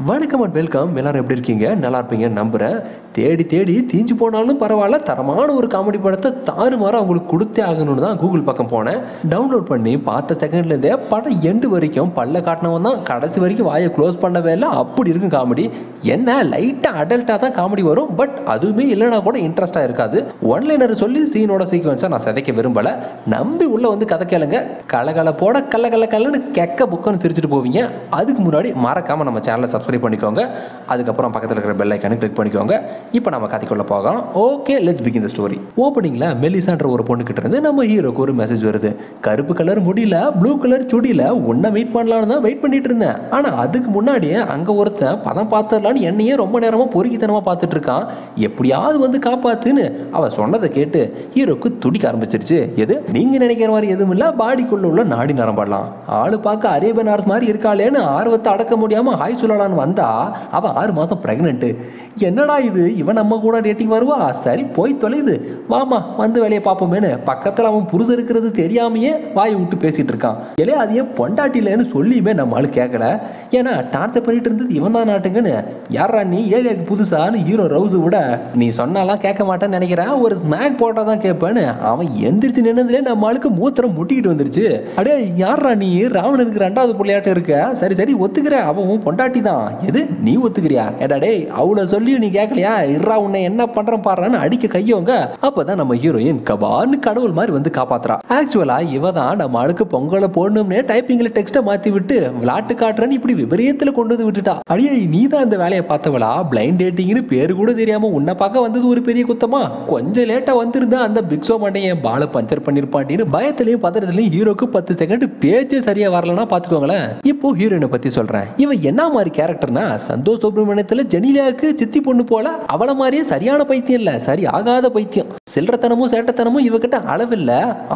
வணக்கம் and welcome. எல்லாரும் எப்படி இருக்கீங்க? நல்லா இருப்பீங்க நம்புகிறேன். தேடி தேடி தீஞ்சு போனாலும் பரவாயில்ல, தரமான ஒரு காமெடி படத்தை தாறுமாறாக அவங்களுக்கு கொடுத்தே ஆகணும்னு தான் கூகுள் பக்கம் போனேன். டவுன்லோட் பண்ணி பார்த்த செகண்ட்லேருந்தே படம் எண்டு வரைக்கும் பல்ல காட்டினவன் தான் கடைசி வரைக்கும் வாயை க்ளோஸ் பண்ணவே இல்லை. அப்படி இருக்கும் காமெடி. என்ன லைட்டாக அடல்ட்டாக தான் காமெடி வரும், பட் அதுவுமே இல்லைனா கூட இன்ட்ரெஸ்டாக இருக்காது. ஒன்லைனர் சொல்லி சீனோட சீக்வன்ஸை நான் சிதைக்க விரும்பலை. நம்பி உள்ளே வந்து கதை கேளுங்க. கலகலை போட கல்லன்னு கெக்க புக்கன்னு சிரிச்சுட்டு போவீங்க. அதுக்கு முன்னாடி மறக்காமல் நம்ம சேனலை சப்ஸ்கிரைப் பண்ணிக்கோங்க. அதுக்கப்புறம் பக்கத்தில் இருக்கிற பெல் ஐக்கானை கிளிக் பண்ணிக்கோங்க. இப்போ நம்ம கதைக்குள்ள போகலாம். Okay, let's begin the story. ஓப்பனிங்ல மெலிசான்ற ஒரு பொண்ணு கிட்ட இருந்து நம்ம ஹீரோக்கு ஒரு மெசேஜ் வருது. கருப்பு கலர் முடியல, ப்ளூ கலர் சுடியில உன்னை வெயிட் பண்ணலான்னு தான் வெயிட் பண்ணிட்டு இருந்தேன். ஆனா அதுக்கு முன்னாடியே அங்க ஒருத்தன் பதம் பார்த்துடலான்னு என்னையே ரொம்ப நேரமா பொறுக்கித்தனமா பார்த்துட்டு இருக்கான். எப்படியாவது வந்து காப்பாத்துன்னு அவ சொன்னதை கேட்டு ஹீரோக்கு துடிக்க ஆரம்பிச்சிருச்சு. எது நீங்க நினைக்கிற மாதிரி எதுவும் இல்ல, பாடிக்குள்ள உள்ள நாடி நரம்படலாம். ஆளு பார்க்க அரேபியன் ஹார்ஸ் மாதிரி இருக்காளேன்னு ஆர்வத்தை அடக்க முடியாம ஹாய் சொல்லலான்னு வந்தா அவ 6 மாசம் பிரெக்னென்ட். என்னடா இது, இவன் நம்ம கூட டேட்டிங் வருவா? சரி போய் தொலைது, வாமா வந்து வேலையை பார்ப்போமேனு பக்கத்தில் அவன் புருஷன் இருக்கிறது தெரியாமையே வாயை விட்டு பேசிட்டு இருக்கான். இல்லையே அது ஏன் பொண்டாட்டிலன்னு சொல்லியுமே நம்ம ஆளு கேட்கல. ஏன்னா டான்ஸை பண்ணிட்டு இருந்தது இவன் தான் நாட்டுங்கன்னு. யாரா நீ ஏரியாவுக்கு புதுசான்னு ஹீரோ ரவுஸ் விட, நீ சொன்னாலாம் கேட்க மாட்டேன்னு நினைக்கிறேன், ஒரு ஸ்மாக் போட்டா தான் கேட்பேன்னு அவன் எந்திரிச்சு நின்னதுலேயே நம்ம ஆளுக்கு மூத்திரம் முட்டிக்கிட்டு வந்துருச்சு. அடே யாரா நீ, ராவணனுக்கு 2வது பிள்ளையாட்டம் இருக்க? சரி சரி ஒத்துக்கிற, அவன் பொண்டாட்டி தான். எது நீ ஒத்துக்கிறியா? ஏடா டே அவளை சொல்லி நீ கேட்கலையா? இறா உன்னை என்ன பண்றேன் பாடுறான்னு அடிக்க கையவங்க. அப்பதான் நம்ம ஹீரோயின் கபான்னு கடவுள் மாதிரி வந்து காப்பாத்துறா. ஆக்சுவலா இவ தான் நம்ம ஆளுக்கு பொங்கலை போடணும்னே டைப்பிங்ல டெக்ஸ்ட மாத்தி விட்டு விளாட்டு காட்டுறேன்னு இப்படி விபரீதத்துல கொண்டு வந்து விட்டுட்டா. அடியே நீ தான் இந்த வேலையை பார்த்தவளா? பிளைண்ட் டேட்டிங்னு பேரு கூட தெரியாம உன்னை பார்க்க வந்தது ஒரு பெரிய குத்தமா? கொஞ்சம் லேட்டா வந்திருந்தா அந்த பிக்ஸோ மாட்டேன் என் பாலை பஞ்சர் பண்ணிருப்பான்னு பயத்திலையும் பத்திரத்திலையும் ஹீரோக்கு 10 செகண்ட் பேச்சே சரியா வரலன்னா பாத்துக்கோங்களேன். இப்போ ஹீரோயினை பத்தி சொல்றேன். இவ என்ன மாதிரி கேரக்டர்னா, சந்தோஷ் சுப்ரமணியத்துல ஜெனிலியாவுக்கு சித்தி பொண்ணு போல அவள மாதிரியே சரியான பைத்தியம் இல்ல, சரி ஆகாத பைத்தியம். சில்லறத்தனமும் சேட்டத்தனமும் இவகிட்ட அளவில்ல.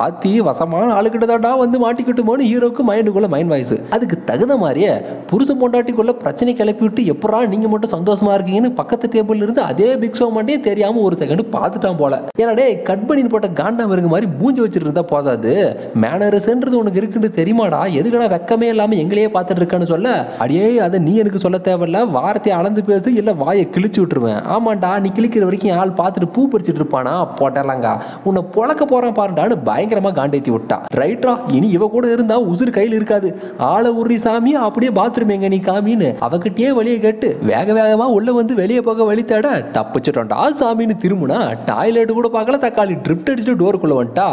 ஆத்தி வசமான ஆளுகிட்ட தாண்டா வந்து மாட்டிக்கிட்டுமோன்னு ஹீரோக்கு மைண்டுக்குள்ள மைண்ட் வாய்ஸ். அதுக்கு தகுந்த மாதிரியே புருஷன் பொண்டாட்டிக்குள்ள பிரச்சனை கிளப்பி விட்டு எப்படா நீங்க மட்டும் சந்தோஷமா இருக்கீங்கன்னு பக்கத்து டேபிள் இருந்து அதே பிக் ஷோ மாட்டே தெரியாம ஒரு செகண்ட் பார்த்துட்டான் போல. ஏன்னாடே கட் பண்ணி போட்ட காண்டா இருக்க மாதிரி மூஞ்சி வச்சுட்டு இருந்தா போதாது, மேனர்ஸ்ன்றது உனக்கு இருக்குன்னு தெரியுமாடா? எதுக்கடா வெக்கமே இல்லாம எங்களையே பார்த்துட்டு இருக்கான்னு சொல்ல, அடியே அதை நீ எனக்கு சொல்ல தேவையில்ல, வார்த்தையை அளந்து பேசு இல்ல வாயை கிழிச்சு விட்டுருவேன். ஆமாண்டா நீ கிழிக்கிற வரைக்கும் ஆள் பார்த்துட்டு பூ பறிச்சுட்டு இருப்பானா? போட்டலாங்க உன்னை பொழக்க போறான் பாருடான்னு பயங்கரமா காண்டேத்தி விட்டா. ரைட்ரா, இனி இவ கூட இருந்தா உசுறு கையில் இருக்காது. ஆளை உரி சாமி, அப்படியே பாத்ரூம் எங்க நீ காமின்னு அவகிட்டயே வழியை கேட்டு வேக வேகமா உள்ள வந்து வெளியே போக வழி தேட தப்பிச்சிட்டோம்டா சாமின்னு திரும்பினா டாய்லெட் கூட பார்க்கல, தக்காளி ட்ரிப்ட் அடிச்சுட்டு டோருக்குள்ள வந்துட்டா.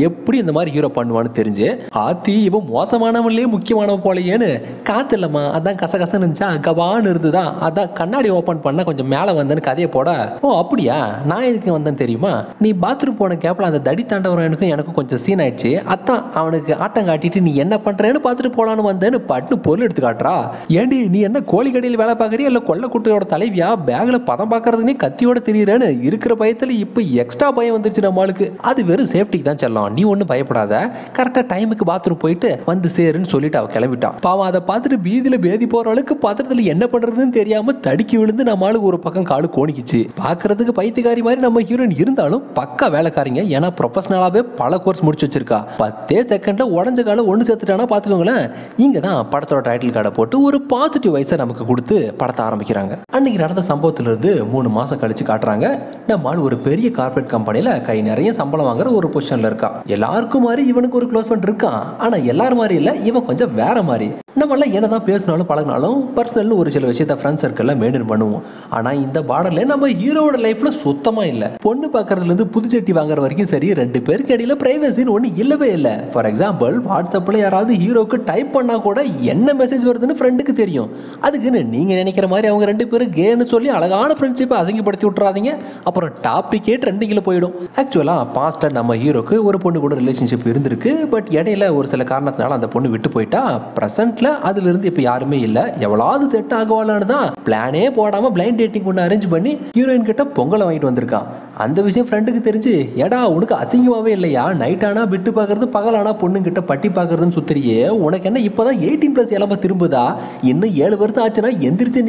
எப்படி இந்த மாதிரி ஹீரோ பண்ணுவான்னு தெரிஞ்சு ஆத்தி இவன் மோசமானவன்லயே முக்கியமானவன் போலையேன்னு காத்து இல்லம்மா அதான் கசகசன்னு இருந்துச்சா கபான்னு இருந்துதான், அதான் கண்ணாடி ஓபன் பண்ண கொஞ்சம் மேல வந்தேன்னு கதையை போட, ஓ அப்படியா நான் எதுக்கு வந்தேன்னு தெரியுமா? நீ பாத்ரூம் போன கேப்ல அந்த தடி தாண்டவரனுக்கும் எனக்கும் கொஞ்சம் சீன் ஆயிடுச்சு, அதான் அவனுக்கு ஆட்டம் காட்டிட்டு நீ என்ன பண்றேன்னு பார்த்துட்டு போலான்னு வந்தேன்னு பட்டு பொருள் எடுத்து காட்டுறா. ஏண்டி நீ என்ன கோழி கடையில் வேலை பார்க்கறியா இல்ல கொள்ள குட்டையோட தலைவியா? பேக்ல பதம் பார்க்கறதுனே கத்தியோட தெரியுறேன்னு இருக்கிற பயத்துல இப்ப எக்ஸ்ட்ரா பயம் வந்துருச்சு நம்மளுக்கு. அது வெறும் சேஃப்டிக்கு தான் செல்லம், நீ ஒன்னும் பயப்படாத, கரெக்டா டைமுக்கு பாத்ரூம் போயிட்டு வந்து சேருன்னு சொல்லிட்டு அவ கிளம்பிட்டான். பாவம் அதை பார்த்துட்டு பீதியில பேதி போற அளவுக்கு பத்திரத்துல என்ன பண்றதுன்னு தெரியாம தடுக்கி விழுந்து நம்மளுக்கு ஒரு பக்கம் காலு கோணிக்குச்சு. பாக்குறதுக்கு பைத்தியக்காரி மாதிரி நம்ம ஹீரோயின் இருந்தாலும் பக்கா வேலைக்காரிங்க. ஏன்னா ப்ரொஃபஷனலாவே பல கோர்ஸ் முடிச்சு வச்சிருக்கா. 10 செகண்ட்ல உடஞ்ச கால ஒண்ணு சேர்த்துட்டானா பாத்துக்கோங்களேன். இங்க தான் படத்தோட டைட்டில் கார்டை போட்டு ஒரு பாசிட்டிவ் வைஸை நமக்கு கொடுத்து படத்தை ஆரம்பிக்கிறாங்க. அன்னைக்கு நடந்த சம்பவத்துல இருந்து 3 மாசம் கழிச்சு காட்டுறாங்க. நம்ம ஒரு பெரிய கார்பரேட் கம்பெனில கை நிறைய சம்பளம் வாங்குற ஒரு பொசிஷன்ல இருக்கான். எல்லாருக்கும் மாதிரி இவனுக்கு ஒரு க்ளோஸ் ஃப்ரெண்ட் இருக்கான். ஆனா எல்லாரும் மாதிரி இல்ல, இவன் கொஞ்சம் வேற மாதிரி. நம்மள என்னதான் பேசினாலும் பழகினாலும் பர்சனல் ஒரு சில விஷயத்த ஃப்ரெண்ட் சர்க்கிள்ல மெயின்டைன் பண்ணுவோம். ஆனா இந்த பார்டர்ல நம்ம ஹீரோட லைஃப்ல சுத்தமா இல்ல. பொண்ணு பார்க்கறதுல இருந்து புதுச்சட்டி வாங்குற வரைக்கும் சரி, 2 பேருக்கு இடையில பிரைவசின்னு ஒண்ணு இல்லவே இல்ல. ஃபார் எக்ஸாம்பிள் வாட்ஸ்அப்ல யாராவது ஹீரோக்கு டைப் பண்ணா கூட என்ன மெசேஜ் வருதுன்னு ஃப்ரெண்டுக்கு தெரியும். அதுக்குன்னு நீங்க நினைக்கிற மாதிரி அவங்க 2 பேரும் கேன்னு சொல்லி அழகான ஃப்ரெண்ட்ஷிப்பை அசிங்கப்படுத்தி விட்டுறாதீங்க. அப்புறம் டாபிக்கே ட்ரெண்டிங்ல போயிடும். ஆக்சுவலா பாஸ்டர் நம்ம ஹீரோக்கு ஒரு பொண்ணு கூட ரிலேஷன்ஷிப் இருந்திருக்கு. பட் இடையில ஒரு சில காரணத்தினால அந்த பொண்ணு விட்டு போயிட்டா. பிரசன்ட்ல அதுல இருந்து இப்ப யாருமே இல்ல. எவ்வளவு செட் ஆகுவாளான்னு தான் பிளானே போடாம பிளைண்ட் டேட்டிங் ஒன்று அரேஞ்ச் பண்ணி ஹீரோயின் கிட்ட பொங்கலை வாங்கிட்டு வந்திருக்கான். அந்த விஷயம் ஃப்ரெண்டுக்கு தெரிஞ்சு, ஏடா உனக்கு அசிங்கமாவே இல்லையா, நைட் ஆனா விட்டு பார்க்கறது, பகல் ஆனா பொண்ணுங்கிட்ட பட்டி பார்க்கறதுன்னு சுத்துறியே, உனக்கு என்ன இப்பதான் 18+ இளம திரும்புதா, இன்னும் 7 வருஷம் ஆச்சுன்னா எந்திரிச்சு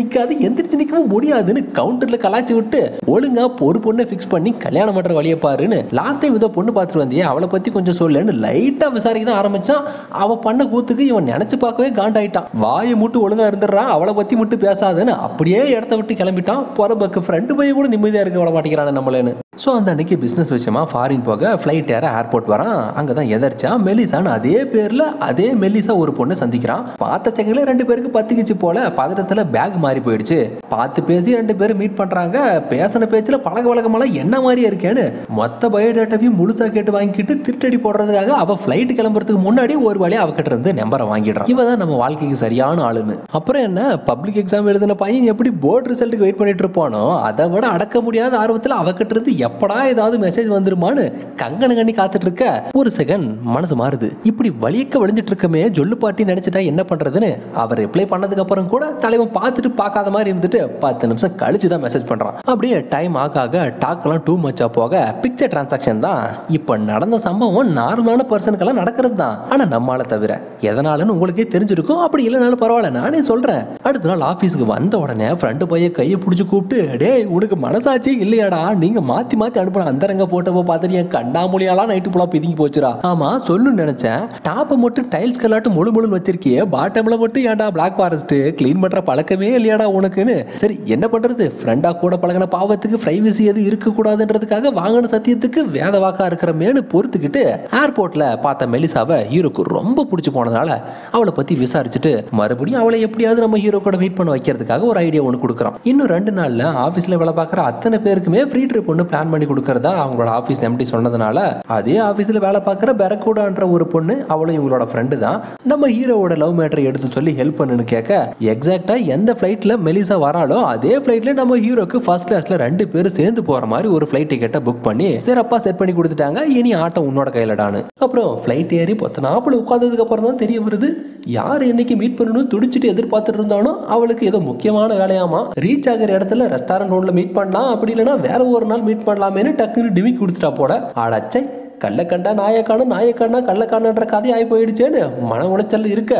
நிக்கவும் முடியாதுன்னு கவுண்டர்ல கலாச்சி விட்டு ஒழுங்கா ஒரு பொண்ணை ஃபிக்ஸ் பண்ணி கல்யாணம் பண்ற வழியை பாருன்னு. லாஸ்ட் டைம் ஏதோ பொண்ணு பார்த்துட்டு வந்தியே, அவளை பத்தி கொஞ்சம் சொல்லுன்னு லைட்டா விசாரிக்க தான் ஆரம்பிச்சான். அவ பண்ண கூத்துக்கு இவன் நினைச்சு பார்க்கவே காண்டாயிட்டான். வாயை மூட்டு ஒழுங்கா இருந்துடுறா, அவளை பத்தி மட்டும் பேசாதுன்னு அப்படியே இடத்த விட்டு கிளம்பிட்டான். பொறம்பக்கு ஃப்ரெண்டு போய் கூட நிம்மதியா இருக்க விட மாட்டேங்கிறான் நம்மளேன்னு. ஸோ அந்த அன்னைக்கு பிஸ்னஸ் விஷயமா ஃபாரின் போக ஃப்ளைட் ஏற ஏர்போர்ட் வரான். அங்கே தான் எதர்ச்சா மெலிசான்னு அதே பேரில் அதே மெலிசா ஒரு பொண்ணு சந்திக்கிறான். பார்த்த செகண்ட்ல 2 பேருக்கு பத்திக்கிச்சு போல பதட்டத்தில் பேக் மாறி போயிடுச்சு. பார்த்து பேசி 2 பேரும் மீட் பண்ணுறாங்க. பேசின பேச்சில் பழக வழக்கமெல்லாம் என்ன மாதிரியே இருக்கேன்னு மொத்த பயோடேட்டாவையும் முழுசா கேட்டு வாங்கிட்டு திருட்டடி போடுறதுக்காக அவள் ஃப்ளைட் கிளம்புறதுக்கு முன்னாடி ஒரு வழியாக அவகிட்ட இருந்து நம்பரை வாங்கிடுறான். இவ தான் நம்ம வாழ்க்கைக்கு சரியான ஆளுன்னு. அப்புறம் என்ன, பப்ளிக் எக்ஸாம் எழுதின பையன் எப்படி போர்டு ரிசல்ட்டுக்கு வெயிட் பண்ணிட்டு இருப்பானோ, அதை விட அடக்க முடியாத ஆர்வத்தில் அவகிட்ட இருந்து எப்படா ஏதாவது மெசேஜ் வந்துருமான்னு கங்கண கண்ணி காத்துட்டு இருக்க ஒரு செகண்ட் மனசு மாறுது. இப்படி வலியக்க வழிஞ்சிட்டு இருக்கமே ஜொல்லு பாட்டி நினைச்சிட்டா என்ன பண்றதுன்னு அவர் ரிப்ளை பண்ணதுக்கு அப்புறம் கூட தலைவன் பார்த்துட்டு பார்க்காத மாதிரி இருந்துட்டு 10 நிமிஷம் கழிச்சு தான் மெசேஜ் பண்றான். அப்படியே டைம் ஆக டாக்லாம் டூ மச்சா போக பிக்சர் டிரான்சாக்ஷன் தான். இப்ப நடந்த சம்பவம் நார்மலான பர்சனுக்கெல்லாம் நடக்கிறது தான். ஆனா நம்மால தவிர எதனாலன்னு உங்களுக்கே தெரிஞ்சிருக்கும். அப்படி இல்லைனாலும் பரவாயில்ல, நானே சொல்றேன். அடுத்த நாள் ஆபீஸுக்கு வந்த உடனே ஃப்ரெண்டு பைய கையை பிடிச்சி கூப்பிட்டு, டேய் உனக்கு மனசாட்சி இல்லையாடா, நீங்க மாத்தி அனுப்புன அந்தரங்க போட்டோவை பார்த்துட்டு என் கண்ணாமூலியாலாம் நைட்டு புலா பிதுங்கி போச்சுரா. ஆமா சொல்லுன்னு நினைச்சேன், டாப்பை மட்டும் டைல்ஸ் கலாட்டு முழு வச்சிருக்கியே, பாட்டம்ல மட்டும் ஏன்டா பிளாக் ஃபாரஸ்ட் கிளீன் பண்ற பழக்கமே இல்லையாடா உனக்குன்னு. சரி என்ன பண்றது, ஃப்ரெண்டா கூட பழகின பாவத்துக்கு பிரைவசி எது இருக்க கூடாதுன்றதுக்காக வாங்கின சத்தியத்துக்கு வேத வாக்கா இருக்கிறமேனு பொறுத்துக்கிட்டு ஏர்போர்ட்ல பார்த்த மெலிசாவை ஹீரோக்கு ரொம்ப பிடிச்சி போனதால அவளை பத்தி விசாரிச்சுட்டு மறுபடியும் அவளை எப்படியாவது நம்ம ஹீரோ கூட மீட் பண்ண வைக்கிறதுக்காக ஒரு ஐடியா ஒன்று கொடுக்குறான். இன்னும் 2 நாள்ல ஆபீஸ்ல வேலை பார்க்குற அத்தனை பேருக்குமே ஃப்ரீ ட்ரிப் ஒன்று பிளான் பண்ணி கொடுக்கறதா அவங்களோட ஆபீஸ் எம்டி சொன்னதுனால அதே ஆபீஸ்ல வேலை பார்க்குற பெரக்கூடான்ற ஒரு பொண்ணு, அவளும் இவங்களோட ஃப்ரெண்டு தான், நம்ம ஹீரோவோட லவ் மேட்டரை எடுத்து சொல்லி ஹெல்ப் பண்ணுன்னு கேட்க, எக்ஸாக்டா எந்த ஃபிளைட்ல மெலிசா வராளோ அதே ஃபிளைட்ல நம்ம ஹீரோக்கு ஃபர்ஸ்ட் கிளாஸ்ல 2 பேரும் சேர்ந்து போற மாதிரி ஒரு ஃபிளைட் டிக்கெட்டை புக் பண்ணி சிறப்பா செட் பண்ணி கொடுத்துட்டாங்க. இனி ஆட்டம் உன்னோட கையிலடான்னு. அப்புறம் ஃபிளைட் ஏறி 10 நாள் உட்கார்ந்ததுக்கு அப்புறம் தான் தெரிய வருது, யார் என்னைக்கு மீட் பண்ணணும் துடிச்சிட்டு எதிர்பார்த்துட்டு இருந்தானோ அவளுக்கு ஏதோ முக்கியமான வேலையாமா. ரீச் ஆகிற இடத்துல ரெஸ்டாரண்ட் ஒன்ல மீட் பண்ணலாம், அப்படி இல்லைன்னா வேற ஒரு நாள் மீட் பண்ணலாமேன்னு டக்குன்னு டிமிக் கொடுத்துட்டா போல. ஆடாச்சை, கள்ளக்கண்டா நாயக்கானா கள்ளக்கானன்ற கதையாகி போயிடுச்சேன்னு மன உளைச்சல் இருக்க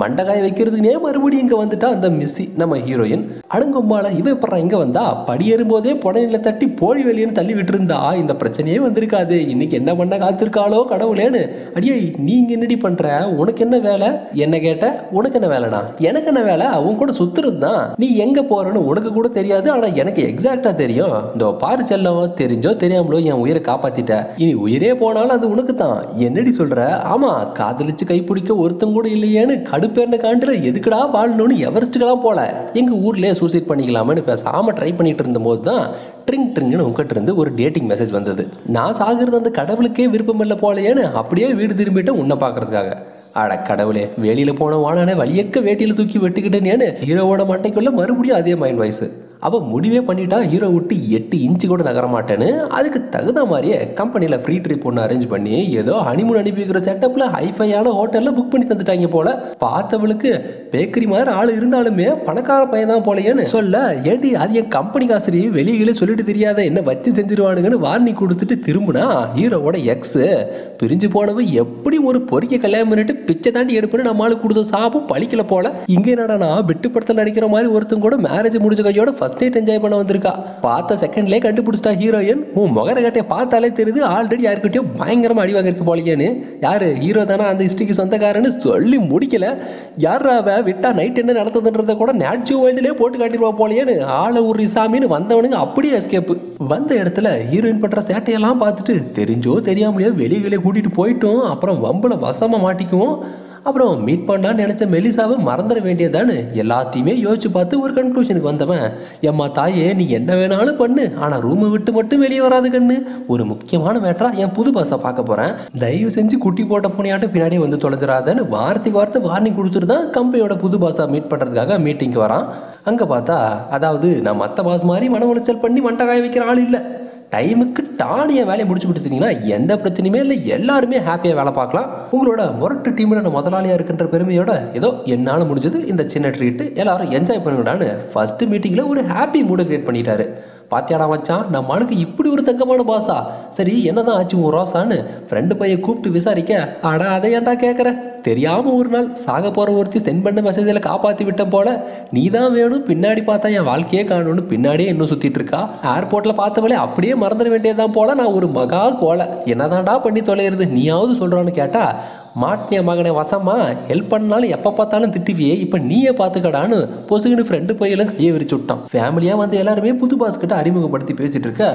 மண்டகாய வைக்கிறதுனே மறுபடியும் இங்க வந்துட்டா அந்த மிஸ்ஸி நம்ம ஹீரோயின். அடங்கொம்பால இவ எப்பறா இங்க வந்தா, படியேறும் போதே புடனில தட்டி போடி வெளியேன்னு தள்ளி விட்டு இருந்தா இந்த பிரச்சனையே வந்திருக்காது. இன்னைக்கு என்ன பண்ண காத்திருக்காளோ கடவுளேன்னு. அடியே நீங்க என்னடி பண்ற, உனக்கு என்ன வேலை என்ன கேட்ட, உனக்கு என்ன வேலைனா எனக்கு என்ன வேலை, அவன் கூட சுத்துறது தான். நீ எங்க போறன்னு உனக்கு கூட தெரியாது, ஆனா எனக்கு எக்ஸாக்டா தெரியும். இந்த பாரு செல்லம், தெரிஞ்சோ தெரியாமலோ என் உயிரை காப்பாத்திட்ட, இனி உயிரே போனாலும் அது உனக்கு தான். என்னடி சொல்ற, ஆமா காதலிச்சு கைப்பிடிக்க ஒருத்தம் கூட இல்லையேன்னு கடுப்பேர்ன காண்டுல எதுக்குடா வாழணும்னு எவரெஸ்ட்டுக்கெல்லாம் போல எங்க ஊர்லயே சூசைட் பண்ணிக்கலாமேன்னு பேசாம ட்ரை பண்ணிட்டு இருந்த போது தான் ட்ரிங்னு உங்ககிட்ட இருந்து ஒரு டேட்டிங் மெசேஜ் வந்தது. நான் சாகிறது அந்த கடவுளுக்கே விருப்பம் இல்லை போலையேன்னு அப்படியே வீடு திரும்பிட்டு உன்னை பாக்குறதுக்காக. அட கடவுளே, வெளியில போன வானானே வலியக்க வேட்டியில தூக்கி வெட்டுக்கிட்டேன்னு ஹீரோவோட மட்டைக்குள்ள மறுபடியும் அதே மைண்ட் வாய்ஸ். அவ முடிவே பண்ணிட்டா ஹீரோ விட்டு 8 இன்ச்சு கூட நகர மாட்டேன்னு. அதுக்கு தகுந்த மாதிரியே கம்பெனியில் ஃப்ரீ ட்ரிப் ஒன்று அரேஞ்ச் பண்ணி ஏதோ ஹனிமூன் அனுப்பி வைக்கிற செட்டப்பில் ஹைஃபையான ஹோட்டலில் புக் பண்ணி தந்துட்டாங்க போல. பார்த்தவளுக்கு பேக்கரி மாதிரி ஆள் இருந்தாலுமே பணக்கார பையன் தான் போலையேன்னு சொல்ல, ஏடி அது என் கம்பெனி காசரி வெளியிலே சொல்லிட்டு தெரியாத என்ன வச்சு செஞ்சிருவானுங்கன்னு வார்னிங் கொடுத்துட்டு திரும்பினா ஹீரோவோட எக்ஸ் பிரிஞ்சு போனவ எப்படி ஒரு பொறிக்க கல்யாணம் பண்ணிட்டு பிச்சை தாண்டி எடுப்புன்னு நம்மளுக்கு கொடுத்த சாபம் பழிக்கல போல. இங்கே என்னடா வெட்டு படத்தில் நடிக்கிற மாதிரி ஒருத்தன் கூட மேரேஜ் முடிஞ்ச கையோட ஃபர்ஸ்ட் நைட் என்ஜாய் பண்ண வந்திருக்கா. பார்த்த செகண்ட்லேயே கண்டுபிடிச்சிட்டா ஹீரோயின். உன் முகர கட்டையை பார்த்தாலே தெரியுது ஆல்ரெடி யாருக்கிட்டயோ பயங்கரமா அடி வாங்கிருக்கு போலையேன்னு. யாரு ஹீரோ தானே அந்த ஹிஸ்ட்ரிக்கு சொந்தக்காரன்னு சொல்லி முடிக்கல. யாராவ விட்டா நைட் என்ன நடந்ததுன்றத கூட நேச்சுரல் வேர்ல்டுலேயே போட்டு காட்டிடுவா போலையேன்னு ஆளை ஒரு சாமின்னு வந்தவனுங்க அப்படியே எஸ்கேப்பு. வந்த இடத்துல ஹீரோயின் பண்ற சேட்டையெல்லாம் பார்த்துட்டு தெரிஞ்சோ தெரியாமலையோ வெளியே கூட்டிட்டு போயிட்டோம். அப்புறம் வம்புல வசமா மாட்டிக்குவோம். அப்புறம் மீட் பண்ணலான்னு நினைச்ச மெலிசாவை மறந்துட வேண்டியதான்னு எல்லாத்தையுமே யோசிச்சு பார்த்து ஒரு கன்க்ளூஷனுக்கு வந்தவன், எம்மா தாயே நீ என்ன வேணாலும் பண்ணு, ஆனால் ரூமை விட்டு மட்டும் வெளியே வராது கண்ணு. ஒரு முக்கியமான மேட்டரா என் புது பாஸை பார்க்க போறேன், தயவு செஞ்சு குட்டி போட்ட போனியாட்டம் பின்னாடியே வந்து தொலைஞ்சிடாதன்னு வார்த்தைக்கு வார்த்தை வார்னிங் கொடுத்துட்டு தான் கம்பெனியோட புது பாஸை மீட் பண்ணுறதுக்காக மீட்டிங்க்கு வரான். அங்கே பார்த்தா அதாவது நான் மற்ற பாஸ் மாதிரி மன உளைச்சல் பண்ணி மண்டகாய வைக்கிற ஆள் இல்லை. டைமுக்கு டானியை வேலையை முடிச்சு கொடுத்துட்டீங்கன்னா எந்த பிரச்சனையுமே இல்லை, எல்லாருமே ஹாப்பியாக வேலை பார்க்கலாம். உங்களோட முரட்டு டீமில் நான் முதலாளியாக இருக்கின்ற பெருமையோட ஏதோ என்னால் முடிஞ்சது இந்த சின்ன ட்ரீட்டு எல்லாரும் என்ஜாய் பண்ணுங்கடான்னு ஃபர்ஸ்ட் மீட்டிங்கில் ஒரு ஹாப்பி மூடை கிரியேட் பண்ணிட்டாரு. பாத்தியாடா மச்சான், நம்ம ஆளுக்கு இப்படி ஒரு தங்கமான பாசா. சரி என்னதான் ஆச்சு உன் ரோசான்னு ஃப்ரெண்டு பையன் கூப்பிட்டு விசாரிக்க, அடா அதை ஏன்டா கேட்குற, தெரியாம ஒரு நாள் சாக போற ஒருத்தி சென்ட் பண்ண மெசேஜில் காப்பாற்றி விட்டேன் போல, நீ தான் வேணும் பின்னாடி பார்த்தா என் வாழ்க்கையே காணும்னு பின்னாடியே இன்னும் சுத்திட்டு இருக்கா. ஏர்போர்ட்டில் பார்த்தவளே அப்படியே மறந்துட வேண்டியதுதான் போல, நான் ஒரு மகா கோலை, என்னதான்டா பண்ணி தொலைகிறது நீயாவது சொல்றான்னு கேட்டா, மாட்டினிய மகனை வசமா ஹெல்ப் பண்ணாலும் எப்போ பார்த்தாலும் திட்டுவியே, இப்போ நீயே பார்த்துக்கடான்னு பொசுகுன்னு ஃப்ரெண்டு பையெல்லாம் கையை விரிச்சு விட்டான். ஃபேமிலியாக வந்து எல்லாருமே புது பாஸ் கிட்ட அறிமுகப்படுத்தி பேசிட்டு இருக்க,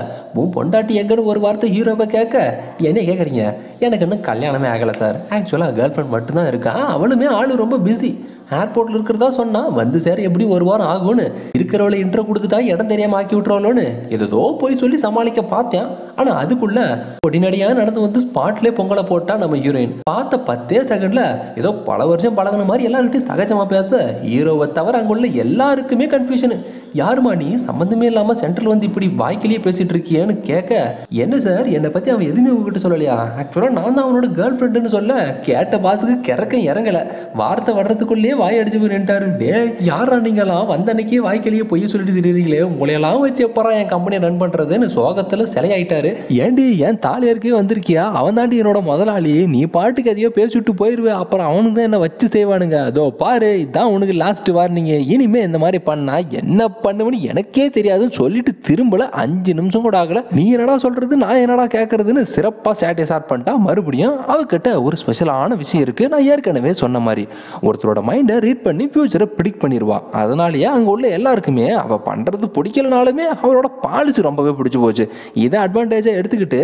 உன் பொண்டாட்டி எங்கன்னு ஒரு வார்த்தை ஹீரோவை கேட்க, என்ன கேட்குறீங்க, எனக்கு இன்னும் கல்யாணமே ஆகலை சார், ஆக்சுவலாக கேர்ள் ஃப்ரெண்ட் மட்டும்தான் இருக்கா, அவளுமே ஆளு ரொம்ப பிஸி, ஏர்போர்ட்டில் இருக்கிறதா சொன்னா வந்து சேர எப்படி ஒரு வாரம் ஆகும்னு, இருக்கிறவளை இன்ட்ரோ கொடுத்துட்டா இடம் தெரியாம ஆக்கி விட்டுறவளோன்னு ஏதோ போய் சொல்லி சமாளிக்க பார்த்தேன். ஆனால் அதுக்குள்ள பொடிநடியாக நடந்து வந்து ஸ்பாட்லேயே பொங்கலை போட்டா நம்ம ஹீரோயின். பார்த்த 10 செகண்ட்ல ஏதோ பல வருஷம் பழகின மாதிரி எல்லாருக்கிட்டையும் சகஜமாக பேச, ஹீரோவை தவிர அங்குள்ள எல்லாருக்குமே கன்ஃபியூஷனு. யாருமா நீ, சம்மந்தமே இல்லாமல் சென்ட்ரல் வந்து இப்படி வாய்க்கிலேயே பேசிட்டு இருக்கியேன்னு கேட்க, என்ன சார் என்னை பற்றி அவன் எதுவுமே உங்ககிட்ட சொல்லலையா, ஆக்சுவலாக நான் தான் அவனோட கேர்ள் ஃப்ரெண்டுன்னு சொல்ல, கேட்ட பாஸுக்கு கிறக்கம் இறங்கலை, வார்த்தை வர்றதுக்குள்ளேயே வாய் அடிச்சு போய் நின்ட்டாரு. டே யாரா நீங்களாம், வந்த அன்னைக்கே வாய்க்கிலேயே பொய் சொல்லிட்டு திரிறீங்களே, உங்களையெல்லாம் வச்சு எப்பறா என் கம்பெனியை ரன் பண்ணுறதுன்னு சோகத்தில் சிலையாயிட்டாரு. ஏண்டி என் தாலியருக்கே வந்திருக்கியா, அவன் தாண்டி என்னோட முதலாளி, நீ பாட்டுக்கு எதையோ பேசிவிட்டு போயிடுவேன், அப்புறம் அவனுக்கு தான் என்ன வச்சு செய்வானுங்க, அதோ பாரு இதான் உனக்கு லாஸ்ட் வார்னிங்க, இனிமே இந்த மாதிரி பண்ணா என்ன பண்ணுவேன்னு எனக்கே தெரியாதுன்னு சொல்லிட்டு திரும்பல 5 நிமிஷம் கூட ஆகல. நீ என்னடா சொல்றது நான் என்னடா கேட்கறதுன்னு சிறப்பாக சாட்டிஸ்ஃபை பண்ணிட்டா. மறுபடியும் அவகிட்ட ஒரு ஸ்பெஷலான விஷயம் இருக்கு, நான் ஏற்கனவே சொன்ன மாதிரி ஒருத்தரோட மைண்டை ரீட் பண்ணி ஃபியூச்சரை ப்ரிடிக்ட் பண்ணிடுவா. அதனாலேயே அங்கே உள்ள எல்லாருக்குமே அவள் பண்ணுறது பிடிக்கலனாலுமே அவளோட பாலிசி ரொம்பவே பிடிச்சி போச்சு. இதை அட்வான்டேஜாக எடுத்துக்கிட்டு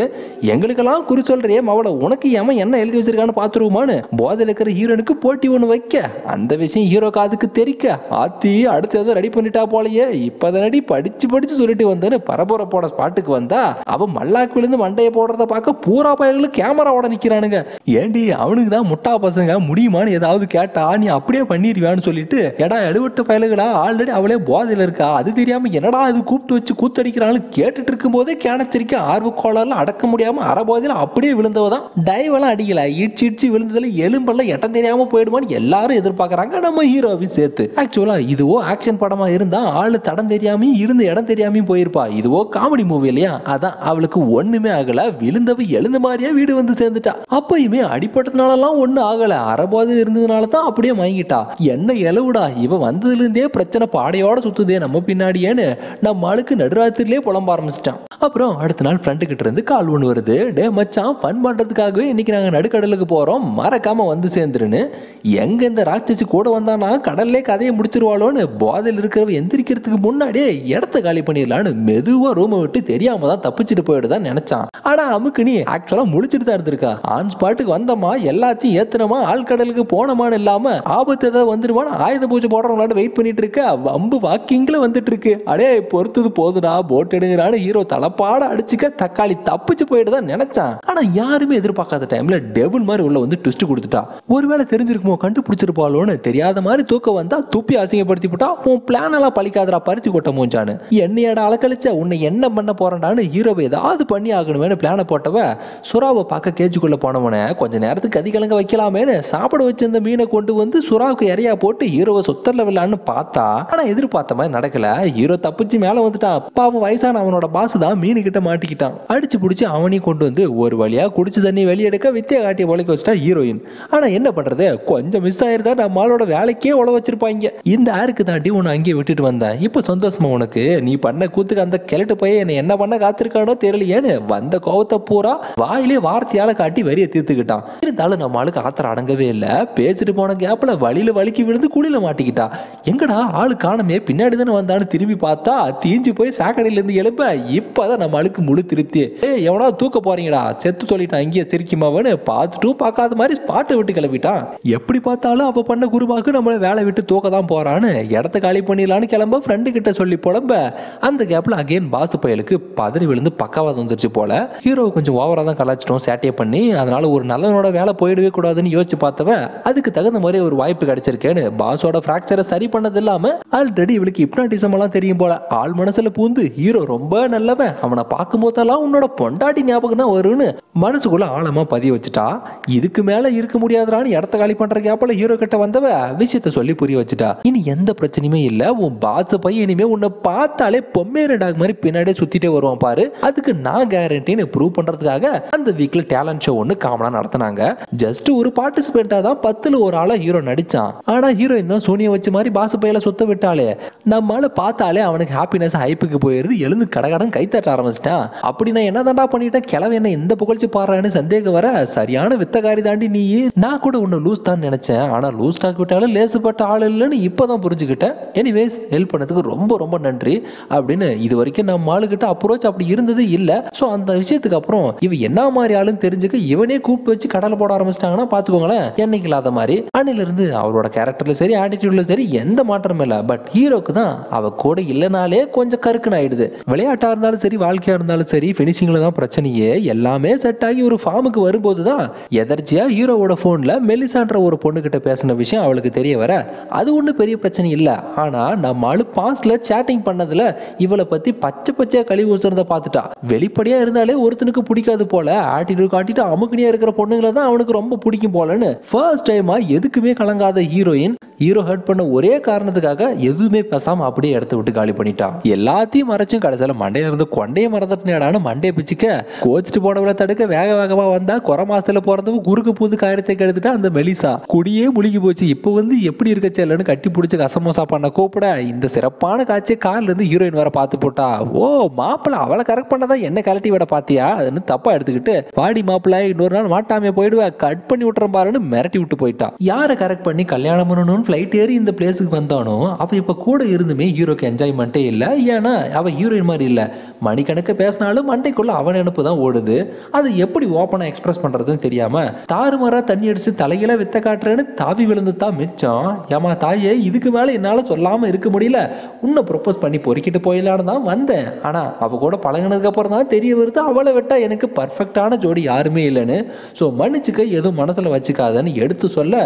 எங்களுக்கெல்லாம் குறி சொல்றியே அவளை, உனக்கு ஏன் என்ன எழுதி வச்சிருக்கான்னு பார்த்துருவோமான்னு போதையில் இருக்கிற ஹீரோனுக்கு போட்டி ஒன்று வைக்க, அந்த விஷயம் ஹீரோ காதுக்கு தெரிக்க, ஆத்தி அடுத்து எதோ ரெடி பண்ணிட்டா போலையே, இப்போதனடி படிச்சு சொல்லிட்டு வந்தேன்னு பரபரப்போட ஸ்பாட்டுக்கு வந்தா, அவன் மல்லாக்கு விழுந்து மண்டையை போடுறத பார்க்க பூரா பயல்களும் கேமராவோட நிற்கிறானுங்க. ஏண்டி அவனுக்கு தான் முட்டா பசங்க முடியுமான்னு ஏதாவது கேட்டா நீ அப்படியே பண்ணிடுவான்னு சொல்லிட்டு, எடா எடுவட்ட பயல்களா ஆல்ரெடி அவளே போதையில் இருக்கா, அது தெரியாம என்னடா அது கூப்பிட்டு வச்சு கூத்தடிக்கிறான்னு கேட்டுட்டு இருக்கும் போதே கேனச்சரிக்க ஆர்வக்கோளாறுல அடக்க முடியாம அறபோதையில் அப்படியே விழுந்தவதான். டைவெல்லாம் அடிக்கல, இடிச்சு விழுந்ததுல எலும்பெல்லாம் இடம் தெரியாம போயிடுமான்னு எல்லாரும் எதிர்பார்க்கறாங்க, நம்ம ஹீரோவையும் சேர்த்து. ஆக்சுவலா இதுவோ ஆக்ஷன் படமா இருந்தா ஆளு தடம் தெரியாமையும் இருந்த இடம் தெரியாமையும் போயிருப்பா, இதுவோ காமெடி மூவி இல்லையா, அதான் அவளுக்கு ஒண்ணுமே ஆகல, விழுந்தவ எழுந்த மாதிரியே வீடு வந்து சேர்ந்துட்டா. அப்பயுமே அடிப்பட்டதுனாலலாம் ஒண்ணு ஆகல, அறபோதை இருந்ததுனால தான் அப்படியே மயங்கிட்டா. என்ன எலவுடா இவ வந்ததுல இருந்தே பிரச்சனை பாடையோட சுத்துதே நம்ம பின்னாடியேன்னு நம்ம ஆளுக்கு நடுராத்திரிலே புலம்ப ஆரம்பிச்சிட்டான். அப்புறம் அடுத்த நாள் ஃப்ரெண்டு கிட்ட இருந்து கால் ஒன்று வருது, டே மச்சான் ஃபன் பண்றதுக்காகவே இன்னைக்கு நாங்கள் நடுக்கடலுக்கு போறோம், மறக்காம வந்து சேர்ந்துருன்னு. எங்க இந்த ராட்சசி கூட வந்தானா கடல்லே கதையை முடிச்சிருவாளோன்னு போதையில் இருக்கிறவ எந்திரிக்கிறதுக்கு முன்னாடியே இடத்த காலி பண்ணிடலான்னு மெதுவா ரூமை விட்டு தெரியாம தான் தப்பிச்சுட்டு போயிடுதான் நினைச்சான். ஆனா அமுக்கு நீ ஆக்சுவலா முழிச்சிட்டு தான் இருந்திருக்கா. ஆன் ஸ்பாட்டுக்கு வந்தமா எல்லாத்தையும் ஏத்துனமா ஆழ்கடலுக்கு போனமான்னு இல்லாம ஆபத்து ஏதாவது வந்துருமான்னு ஆயுத பூஜை போடுறவங்களாட்ட வெயிட் பண்ணிட்டு இருக்க, வம்பு வாக்கிங்ல வந்துட்டு இருக்கு. அடே பொறுத்தது போதுடா போட் எடுங்கிறான்னு ஹீரோ தலப்பாட அடிச்சுக்க தக்காளி தப்பிச்சு போயிட்டு தான் நினைச்சான். ஆனா யாருமே எதிர்பார்க்காத டைம்ல டெவில் மாதிரி உள்ள வந்து ட்விஸ்ட் கொடுத்துட்டா. ஒருவேளை தெரிஞ்சிருக்குமோ கண்டுபிடிச்சிருப்பாளோன்னு தெரியாத மாதிரி தூக்கம் வந்தா துப்பி அசிங்கப்படுத்தி போட்டா, உன் பிளான் எல்லாம் பழிக்காதரா பருத்தி கொட்ட மூஞ்சான்னு, என்னையட அலக்கழிச்ச உன்னை என்ன பண்ண போறேன்டான்னு ஹீரோவை ஏதாவது பண்ணி ஆகணுமேனு பிளான போட்டவ சுறாவை பார்க்க கேஜுக்குள்ள போனவன கொஞ்ச நேரத்துக்கு கதிகலங்க வைக்கலாமேனு சாப்பிட வச்சிருந்த மீனை கொண்டு வந்து சுறாவுக்கு இறையா போட்டு ஹீரோவை சொத்தர்ல விடலான்னு பார்த்தா, ஆனா எதிர்பார்த்த மாதிரி நடக்கல. ஹீரோ தப்பிச்சு மேல வந்துட்டான். பாவம் வயசான அவனோட பாசு தான் மீனு கிட்ட மாட்டிக்கிட்டான். அடிச்சு பிடிச்சி அவனையும் கொண்டு வந்து ஒரு வழியா குடிச்சு தண்ணி வெளியெடுக்க வித்திய காட்டிய உழைக்க வச்சுட்டா ஹீரோயின். ஆனா என்ன பண்றது, கொஞ்சம் மிஸ் ஆயிருந்தா நம்மளோட வேலைக்கே உழ வச்சிருப்பாங்க. இந்த ஆருக்கு தாண்டி உன்னை அங்கேயே விட்டுட்டு வந்தேன், இப்ப சந்தோஷமா உனக்கு, நீ பண்ண கூத்துக்கு அந்த கிழட்டு பையன் என்ன என்ன பண்ண காத்திருக்கானோ தெரியலையேன்னு வந்த கோவத்தை பூரா வாயிலே வார்த்தையால காட்டி வரிய தீர்த்துக்கிட்டான். இருந்தாலும் நம்ம ஆளுக்கு ஆத்திரம் அடங்கவே இல்லை. பேசிட்டு போன கேப்ல வழியில வலிக்கு விழுந்து குழியில மாட்டிக்கிட்டா. எங்கடா ஆளு காணமே, பின்னாடி தானே வந்தான்னு திரும்பி பார்த்தா தீஞ்சு போய் சாக்கடையில இருந்து எழுப்ப இப்பதான் நம்ம ஆளுக்கு முழு திருப்தி. எவனா தூக்க போறீங்கடா, செத்து சொல்லிட்டான் இங்கே சிரிக்குமாவன்னு பார்த்துட்டும் பார்க்காத மாதிரி ஸ்பாட்டை விட்டு கிளம்பிட்டான். எப்படி பார்த்தாலும் அவ பண்ண குருபாக்கு நம்மள வேலை விட்டு தூக்க தான் போறான்னு இடத்த காலி பண்ணிடலான்னு கிளம்ப ஃப்ரெண்டு கிட்ட சொல்லி புலம்ப, அந்த கேப்ல அகைன் பாசு பயலுக்கு பதறி விழுந்து பக்காவாதம் வந்துருச்சு போல. ஹீரோ கொஞ்சம் ஓவரா தான் கலாச்சிட்டோம் சேட்டையை பண்ணி, அதனால ஒரு நல்லவனோட வேலை போயிடவே கூடாதுன்னு யோசிச்சு பார்த்தவ அதுக்கு தகுந்த மாதிரி ஒரு வாய்ப்பு கிடைச்சு கிடைச்சிருக்கேன்னு பாஸோட ஃபிராக்சரை சரி பண்ணது இல்லாம ஆல்ரெடி இவளுக்கு ஹிப்னாட்டிசம் எல்லாம் தெரியும் போல. ஆள் மனசுல பூந்து ஹீரோ ரொம்ப நல்லவன், அவனை பார்க்கும் போதெல்லாம் உன்னோட பொண்டாட்டி ஞாபகம் தான் வரும்னு மனசுக்குள்ள ஆழமா பதிய வச்சுட்டா. இதுக்கு மேல இருக்க முடியாதுறான்னு இடத்த காலி பண்ற கேப்பல ஹீரோ கிட்ட வந்தவ விஷயத்த சொல்லி புரிய வச்சுட்டா. இனி எந்த பிரச்சனையுமே இல்ல, உன் பாஸ் பையன் இனிமே உன்னை பார்த்தாலே பொம்மேர டாக் மாதிரி பின்னாடியே சுத்திட்டே வருவான் பாரு, அதுக்கு நான் கேரண்டின்னு ப்ரூவ் பண்றதுக்காக அந்த வீக்ல டேலண்ட் ஷோ ஒன்னு காமனா நடத்தினாங்க. ஜஸ்ட் ஒரு பார்ட்டிசிபென்ட்டா தான் 10ல் ஒரு ஆளா ஹீரோ நடிச்சான். ஆனா ஹீரோயின் தான் சோனியா வச்ச மாதிரி பாஸ் பையில சுத்த விட்டாலே. நம்மால பார்த்தாலே அவனுக்கு ஹாப்பினஸ் ஹைப்புக்கு போயிருது, எழுந்து கடகடன் கை தட்ட ஆரம்பிச்சிட்டான். அப்படி நான் என்ன தாண்டா பண்ணிட்டேன், கிளவ என்ன எந்த புகழ்ச்சி பாடுறான்னு சந்தேகம் வர, சரியான வித்தகாரி தாண்டி நீ. நான் கூட உன்னை லூஸ் தான் நினைச்சேன், ஆனா லூஸ் டாக் விட்டாலும் லேசுப்பட்ட ஆள் இல்லைன்னு இப்பதான் புரிஞ்சுக்கிட்டேன். எனிவேஸ் ஹெல்ப் பண்ணதுக்கு ரொம்ப ரொம்ப நன்றி அப்படின்னு. இது வரைக்கும் நம்ம ஆளுகிட்ட அப்ரோச் அப்படி இருந்தது இல்ல. சோ அந்த விஷயத்துக்கு அப்புறம் இவ என்ன மாதிரி ஆளுன்னு தெரிஞ்சுக்க இவனே கூப்பிட்டு வச்சு கடலை போட ஆரம்பிச்சிட்டாங்கன்னா பாத்துக்கோங்களேன். என்னைக்கு இல்லாத மாதிரி அன்னில இருந்து அவளோட கேரக்டர்ல சரி ஆட்டிடியூட்ல சரி எந்த மாற்றமும் இல்ல. பட் ஹீரோக்கு தான் அவ கூட இல்லனாலே கொஞ்சம் கருக்குன்னு ஆயிடுது. விளையாட்டா இருந்தாலும் சரி வாழ்க்கையா இருந்தாலும் சரி பினிஷிங்ல தான் பிரச்சனையே. எல்லாமே செட் ஆகி ஒரு ஃபார்முக்கு வரும்போது தான் எதர்ச்சியா ஹீரோவோட போன்ல மெலிசான்ற ஒரு பொண்ணு கிட்ட பேசின விஷயம் அவளுக்கு தெரிய வர, அது ஒன்றும் பெரிய பிரச்சனை இல்லை. ஆனா நம்ம ஆளு பாஸ்ட்ல சேட்டிங் பண்ணதுல இவளை பத்தி பச்சை பச்சையா கழிவு ஊசுறத பார்த்துட்டா. வெளிப்படையா இருந்தாலே ஒருத்தனுக்கு பிடிக்காது போல, ஆட்டிடியூட் காட்டிட்டு அமுக்குனியா இருக்கிற பொண்ணுங்களை தான் அவனுக்கு ரொம்ப பிடிக்கும் போலன்னு ஃபர்ஸ்ட் டைமா எதுக்குமே கலங்காத ஹீரோயின் ஹீரோ ஹர்ட் பண்ண ஒரே காரணத்துக்காக எதுவுமே பேசாம அப்படியே இடத்த விட்டு காலி பண்ணிட்டா. எல்லாத்தையும் மறைச்சும் கடைசியில மண்டையில இருந்து கொண்டையை மறந்துட்டான மண்டையை பிச்சுக்க கோச்சிட்டு போனவளை தடுக்க வேக வேகமா வந்தா குறை மாசத்துல பிறந்தவங்க குறுக்கு புது காரியத்தை கெடுத்துட்டா அந்த மெலிசா. குடியே முழுகி போச்சு. இப்ப எப்படி இருக்க செல்லன்னு கட்டி பிடிச்சி கசமோசா பண்ண கூப்பிட இந்த சிறப்பான காட்சியை கார்ல இருந்து ஹீரோயின் வர பார்த்து போட்டா. ஓ மாப்பிள்ள அவளை கரெக்ட் பண்ணதான் என்ன கலட்டி விட பாத்தியா அதுன்னு தப்பா எடுத்துக்கிட்டு வாடி மாப்பிள்ள இன்னொரு நாள் மாட்டாமே போயிடுவா கட் பண்ணி விட்டுற பாருன்னு மிரட்டி விட்டு போயிட்டா. யாரை கரெக்ட் பண்ணி கல்யாணம் பண்ணணும்னு ஃபிளைட் ஏறி இந்த பிளேஸுக்கு வந்தானோ அவ இப்ப கூட இருந்துமே ஹீரோக்கு என்ஜாய்மெண்ட்டே இல்ல. ஏன்னா அவ ஹீரோயின் மாதிரி இல்ல, மணிக்கணக்க பேசினாலும் மண்டைக்குள்ள அவன் நினைப்பு தான் ஓடுது. அது எப்படி ஓப்பனா எக்ஸ்பிரஸ் பண்றதுன்னு தெரியாம தாறுமாறா தண்ணி அடிச்சு தலையில வித்த காட்டுறேன்னு தாவி விழுந்து தான் மிச்சம். ஏமா தாயே இதுக்கு மேல என்னால சொல்லாம இருக்க முடியல, உன்னை ப்ரொபோஸ் பண்ணி பொறுக்கிட்டு போயிடலான்னு தான் வந்தேன். ஆனா அவ கூட பழகினதுக்கு அப்புறம் தான் தெரிய வருது அவளை விட்டா எனக்கு பர்ஃபெக்டான ஜோடி யாருமே இல்லைன்னு. ஸோ மன்னிச்சுக்க எதுவும் மனசுல வச்சுக்காதன்னு எடுத்து சொல்ல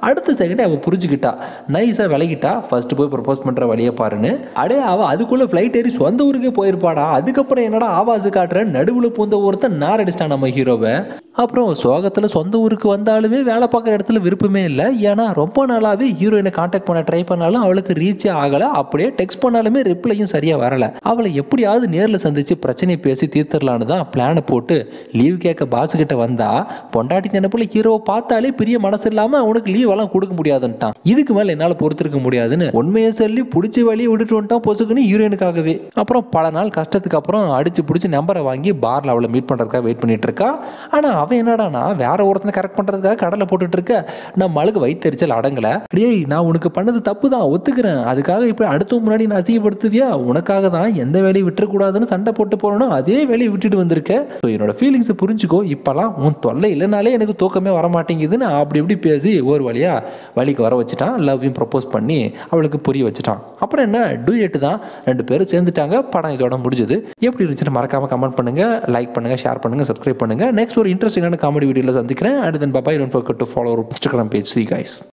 அடுத்த செகண்ட் அவ புரிஞ்சுக்கிட்டா. நைஸா விலகிட்டா. ஃபர்ஸ்ட் போய் ப்ரொபோஸ் பண்ற வழியை பாருன்னு. அடே அவ அதுக்குள்ள ஃபிளைட் ஏறி சொந்த ஊருக்கே போயிருப்பாடா. அதுக்கப்புறம் என்னடா ஆவாசு காட்டுற நடுவுல பூந்த ஒருத்தன் நார் அடிச்சிட்டான் நம்ம ஹீரோவை. அப்புறம் சோகத்துல சொந்த ஊருக்கு வந்தாலுமே வேலை பார்க்குற இடத்துல விருப்பமே இல்லை. ஏன்னா ரொம்ப நாளாவே ஹீரோயினை கான்டாக்ட் பண்ண ட்ரை பண்ணாலும் அவளுக்கு ரீச்சே ஆகல. அப்படியே டெக்ஸ்ட் பண்ணாலுமே ரிப்ளையும் சரியா வரல. அவளை எப்படியாவது நேரில் சந்திச்சு பிரச்சனையை பேசி தீர்த்துடலான்னு தான் பிளானை போட்டு லீவ் கேட்க பாஸ் கிட்ட வந்தா பொண்டாட்டி நினைப்புல ஹீரோவை பார்த்தாலே பெரிய மனசு இல்லாம அவனுக்கு லீவ் எல்லாம் கொடுக்க முடியாதுன்ட்டான். இதுக்கு மேல என்னால பொறுத்திருக்க முடியாதுன்னு உண்மையை சொல்லி பிடிச்ச வழியை விட்டுட்டு வந்துட்டான் பொசுக்குன்னு ஹீரோயினுக்காகவே. அப்புறம் பல நாள் கஷ்டத்துக்கு அப்புறம் அடிச்சு பிடிச்சி நம்பரை வாங்கி பார்ல அவளை மீட் பண்றதுக்காக வெயிட் பண்ணிட்டு இருக்கா. ஆனா அவன் என்னடானா வேற ஒருத்தனை கரெக்ட் பண்றதுக்காக கடலை போட்டுட்டு இருக்க. நம்ம ஆளுக்கு வயிற்றுச்சல் அடங்கல. டேய் நான் உனக்கு பண்ணது தப்பு தான் ஒத்துக்கிறேன், அதுக்காக இப்ப அடுத்த முன்னாடி நான் அசிங்கப்படுத்துவியா, உனக்காக தான் எந்த வேலையை விட்டுறக்கூடாதுன்னு சண்டை போட்டு போறோம் அதே வேலையை விட்டுட்டு வந்திருக்கேன். என்னோட ஃபீலிங்ஸ் புரிஞ்சுக்கோ, இப்பெல்லாம் உன் தொல்லை இல்லைனாலே எனக்கு தூக்கமே வர மாட்டேங்குதுன்னு அப்படி இப்படி பேசி ஒரு வழியா வழிக்கு வர வச்சுட்டான். லவ்வையும் ப்ரப்போஸ் பண்ணி அவளுக்கு புரிய வச்சுட்டான். அப்புறம் என்ன டூயட் தான், 2 பேரும் சேர்ந்துட்டாங்க. படம் இதோட முடிஞ்சது. எப்படி இருந்துச்சுன்னு மறக்காம கமெண்ட் பண்ணுங்க, லைக் பண்ணுங்க, ஷேர் பண்ணுங்க, சப்ஸ்கிரைப் பண்ணுங்க. நெக்ஸ்ட் ஒரு இன்ட்ரெஸ்டிங்கான காமெடி வீடியோல சந்திக்கிறேன். And then bye. Don't forget to follow our Instagram page. See you guys.